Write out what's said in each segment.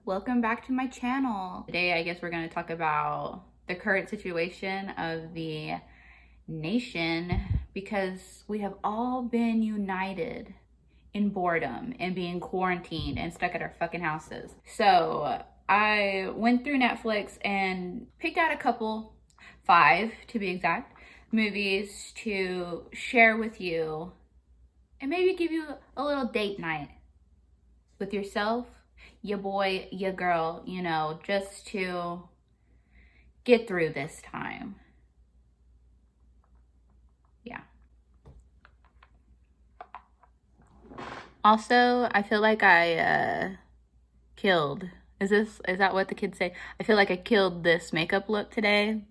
Welcome back to my channel. Today, I guess we're going to talk about the current situation of the nation because we have all been united in boredom and being quarantined and stuck at our fucking houses. So I went through Netflix and picked out a couple, 5 to be exact, movies to share with you and maybe give you a little date night with yourself, your boy, your girl, you know, just to get through this time. Yeah. Also, I feel like I killed. Is that what the kids say? I feel like I killed this makeup look today.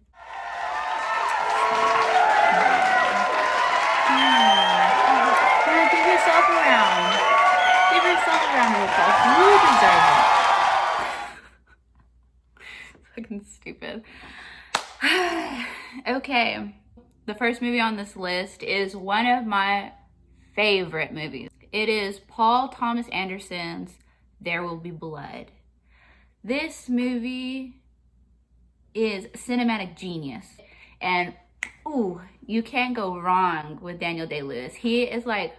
Give yourself a round. Give yourself a round of applause. You deserve it. Fucking stupid. Okay. The first movie on this list is one of my favorite movies. It is Paul Thomas Anderson's There Will Be Blood. This movie is cinematic genius. And, ooh, you can't go wrong with Daniel Day-Lewis. He is like,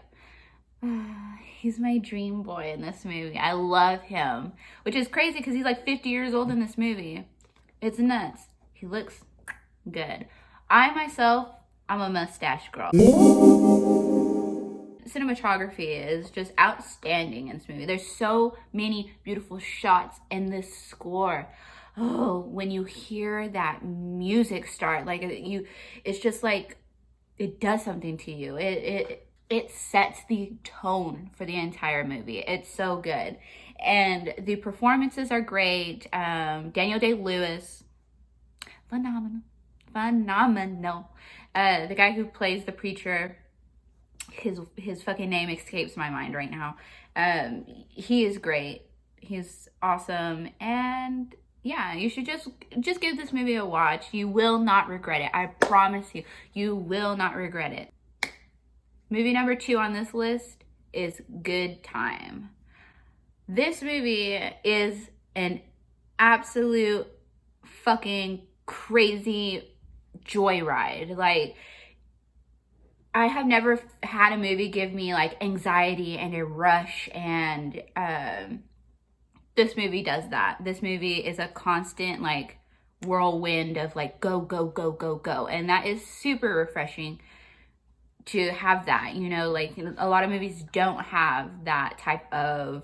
he's my dream boy in this movie. I love him, which is crazy because he's like 50 years old in this movie. It's nuts. He looks good. I myself, I'm a mustache girl. Cinematography is just outstanding in this movie. There's so many beautiful shots in this score. Oh, when you hear that music start, like it's just like it does something to you. It sets the tone for the entire movie. It's so good. And the performances are great. Daniel Day-Lewis, phenomenal. The guy who plays the preacher, his fucking name escapes my mind right now. He is great. He's awesome. And yeah, you should just give this movie a watch. You will not regret it. I promise you. You will not regret it. Movie number 2 on this list is Good Time. This movie is an absolute fucking crazy joyride. Like, I have never had a movie give me like anxiety and a rush, and this movie does that. This movie is a constant like whirlwind of like go, go, go, go, go. And that is super refreshing to have that, you know, like a lot of movies don't have that type of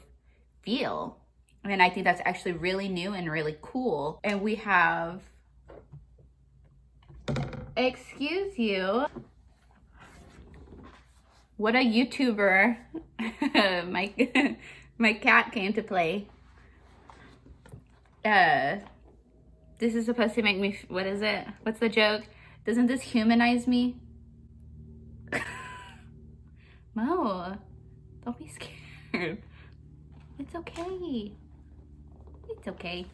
feel. And I think that's actually really new and really cool. And we have, excuse you, what a YouTuber. my cat came to play. This is supposed to make me, what is it? What's the joke? Doesn't this humanize me? Mo, don't be scared. It's okay. It's okay.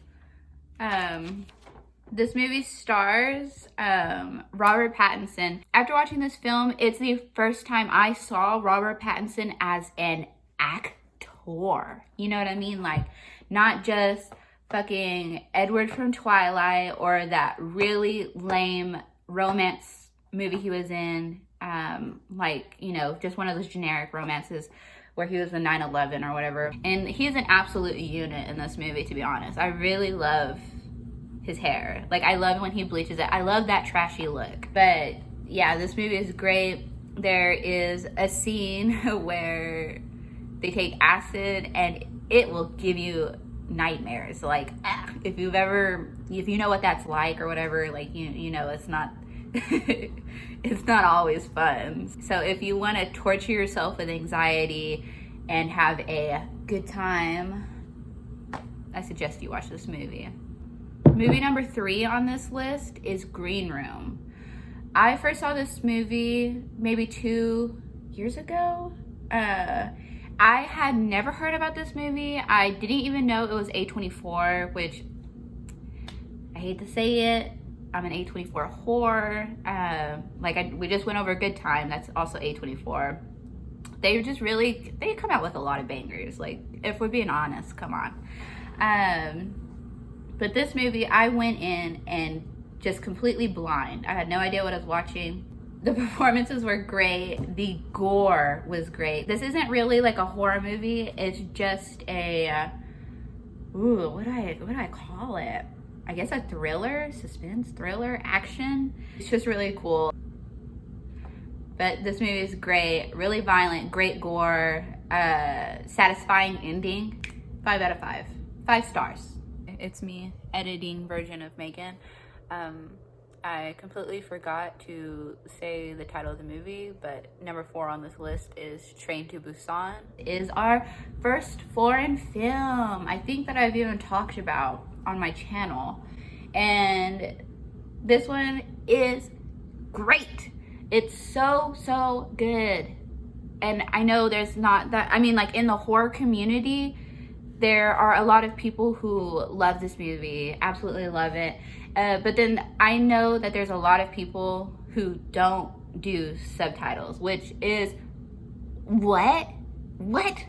This movie stars Robert Pattinson. After watching this film, it's the first time I saw Robert Pattinson as an actor. You know what I mean? Like, not just fucking Edward from Twilight or that really lame romance movie he was in. Like, you know, just one of those generic romances where he was in 9/11 or whatever. And he's an absolute unit in this movie, to be honest. I really love his hair. Like, I love when he bleaches it. I love that trashy look. But yeah, this movie is great. There is a scene where they take acid and it will give you nightmares. Like, if you know what that's like or whatever, like, you know, it's not it's not always fun. So if you want to torture yourself with anxiety and have a good time, I suggest you watch this movie. Movie number 3 on this list is Green Room. I first saw this movie maybe 2 years ago. I had never heard about this movie. I didn't even know it was A24, which I hate to say it. I'm an A24 whore. We just went over Good Time. That's also A24. They come out with a lot of bangers. Like, if we're being honest, come on. But this movie, I went in and just completely blind. I had no idea what I was watching. The performances were great. The gore was great. This isn't really like a horror movie. It's just a, what do I call it? I guess a thriller, suspense, thriller, action. It's just really cool. But this movie is great, really violent, great gore, satisfying ending. 5 out of 5. 5 stars. It's me, editing version of Megan. I completely forgot to say the title of the movie, but number 4 on this list is Train to Busan. It is our first foreign film I think that I've even talked about on my channel. And this one is great. It's so good. And I know there's not that, I mean, like in the horror community, there are a lot of people who love this movie, absolutely love it. But then I know that there's a lot of people who don't do subtitles, which is, what? What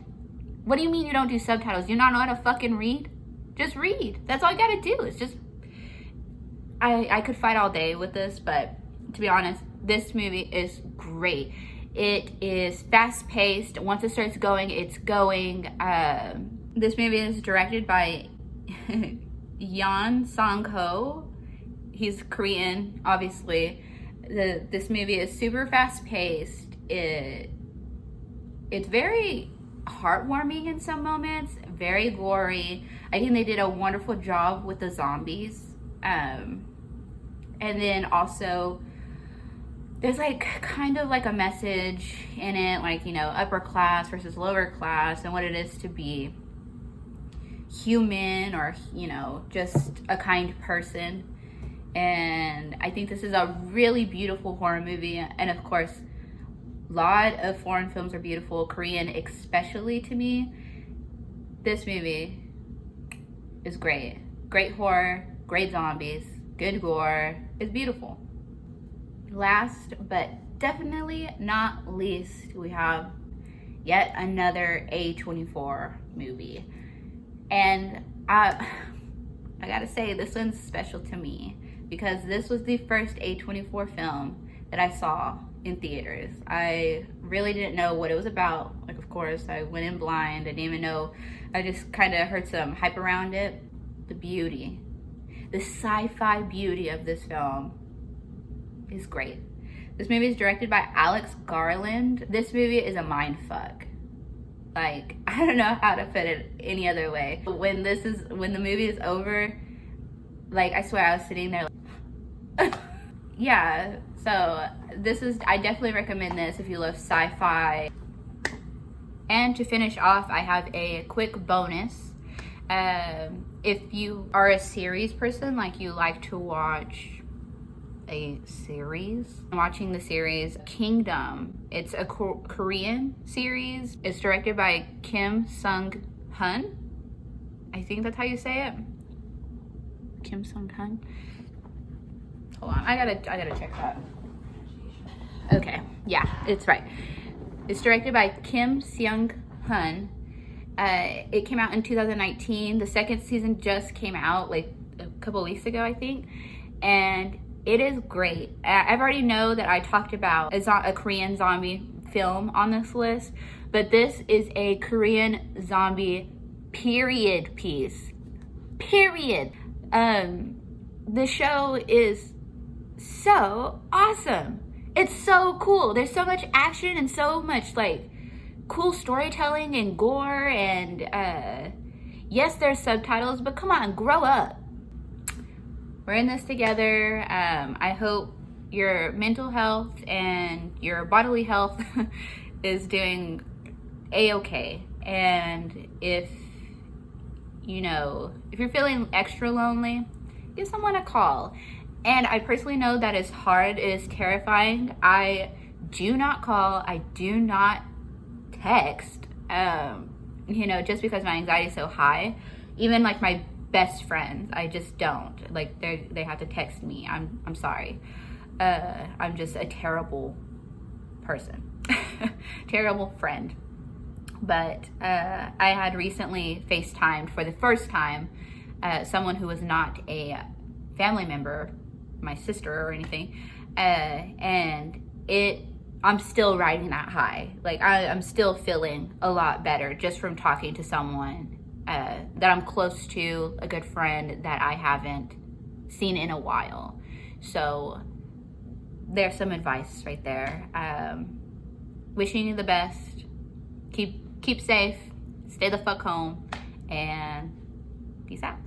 do you mean you don't do subtitles? You not know how to fucking read? Just read. That's all you gotta do. It's just, I could fight all day with this, but to be honest, this movie is great. It is fast-paced. Once it starts going, it's going. This movie is directed by Yeon Sang-ho. He's Korean, obviously. This movie is super fast-paced. It's very heartwarming in some moments, very gory. I think they did a wonderful job with the zombies. And then also, there's like kind of like a message in it, like, you know, upper class versus lower class and what it is to be human, or, you know, just a kind person. And I think this is a really beautiful horror movie. And of course, a lot of foreign films are beautiful, Korean especially to me. This movie is great. Great horror, great zombies, good gore. It's beautiful. Last but definitely not least, we have yet another A24 movie. And I gotta say, this one's special to me because this was the first A24 film that I saw in theaters. I really didn't know what it was about. Like, of course, I went in blind. I didn't even know. I just kind of heard some hype around it. The beauty, the sci-fi beauty of this film is great. This movie is directed by Alex Garland. This movie is a mind fuck. Like, I don't know how to put it any other way. When the movie is over, like, I swear I was sitting there like, yeah. So I definitely recommend this if you love sci-fi. And to finish off, I have a quick bonus. If you are a series person, like you like to watch a series, I'm watching the series Kingdom. It's a Korean series. It's directed by Kim Sung-hun. I think that's how you say it. Kim Sung-hun. Hold on, I gotta check that. Okay, yeah, it's right. It's directed by Kim Seung-hun. It came out in 2019. The second season just came out like a couple weeks ago, I think. And it is great. I've already know that I talked about a Korean zombie film on this list, but this is a Korean zombie period piece. Period. The show is so awesome. It's so cool. There's so much action and so much like cool storytelling and gore, and yes, there's subtitles, but come on, grow up. We're in this together. I hope your mental health and your bodily health is doing a-okay. And if you're feeling extra lonely, give someone a call. And I personally know that it's hard, it is terrifying. I do not call, I do not text, just because my anxiety is so high. Even like my best friends, I just don't. Like they have to text me. I'm sorry. I'm just a terrible person. Terrible friend. But I had recently FaceTimed for the first time someone who was not a family member, my sister or anything, and I'm still riding that high. Like I'm still feeling a lot better just from talking to someone that I'm close to, a good friend that I haven't seen in a while. So there's some advice right there. Wishing you the best. Keep safe. Stay the fuck home. And peace out.